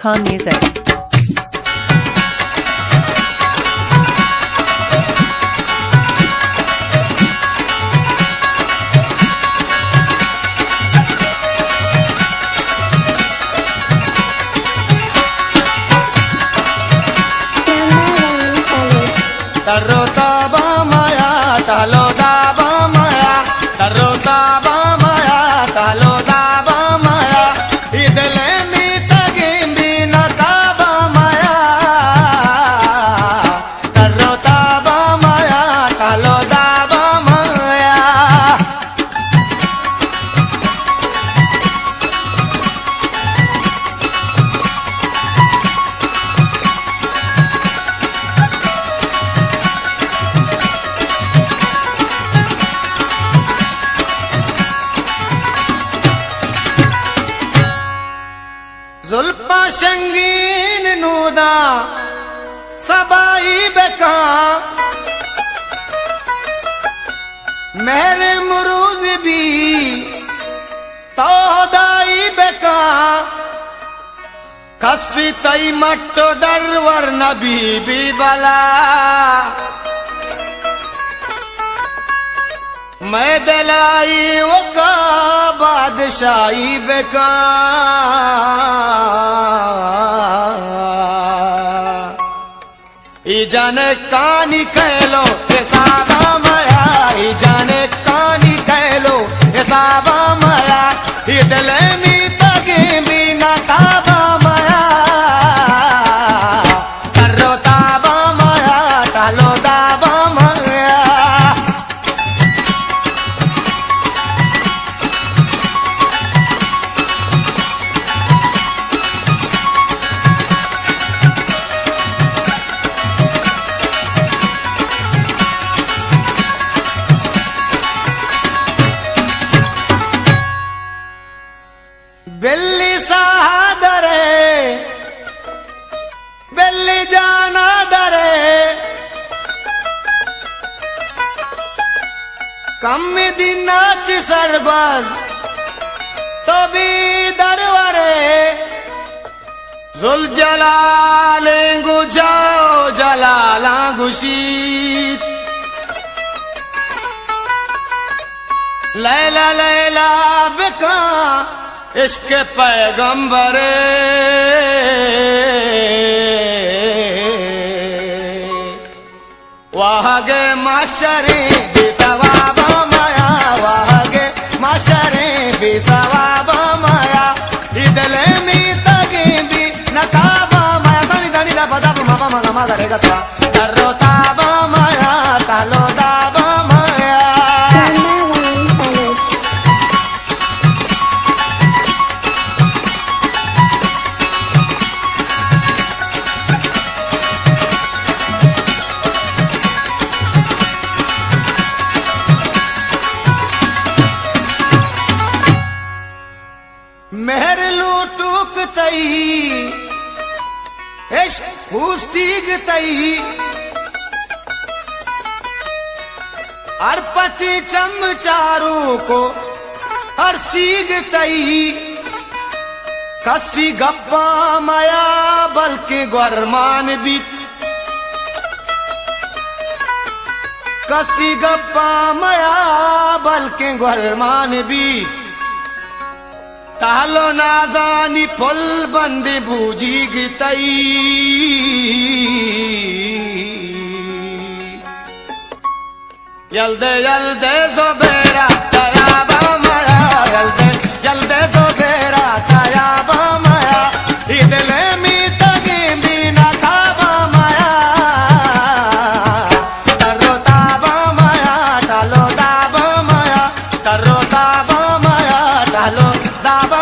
Khan Music. Tarro taba maya, talo daba maya, tarro taba maya, talo daba maya, idle mi tagimbi na taba maya, tarro taba maya, talo daba maya. जुल्फा शंगीन नूदा सबाई बेका मेरे मुरूज भी तोदाई बेका कसी तई मट्टो दरवर नबी भी बला मैं दिलाई वो का बादशाही बेका जाने कानी कहलो साबा माया जाने कानी कहलो साबा माया दिल में तगे बिना ताबा माया करो ताबा माया टालो दाबा माया बिल्ली सादरे बिल्ली जाना दरे कम दिन नाच सरबर तो भी दरवरे जुल जलाले गुजाओ जलाला गुशीत लैला लैला बिका इश्क पैगंबरे वहागे माशरे बेसवाबा माया वहागे माशरे बेसवाबा माया इदले में तगे भी नकाबा माया तनी तनी ला बदा मामा मामा मामा रेगा ता करो ताबा माया तालो दाबा माया मेहर लूटूक तई इश्क हुस्तीग तई हर पची चमचारू को हर सीग तई कसी गप्पा माया बल्कि गुरमान भी कसी गप्पा माया बल्कि गुरमान भी तालो नादानी फुल बंदी बूझी गितई यल्दे यल्दे ज़ुबैरा तयाबा माया यल्दे यल्दे ज़ुबैरा तयाबा माया इदले में तगे बिना ताबा माया तरो ताबा माया टालो दाबा माया तरो ताबा माया टालो दाबा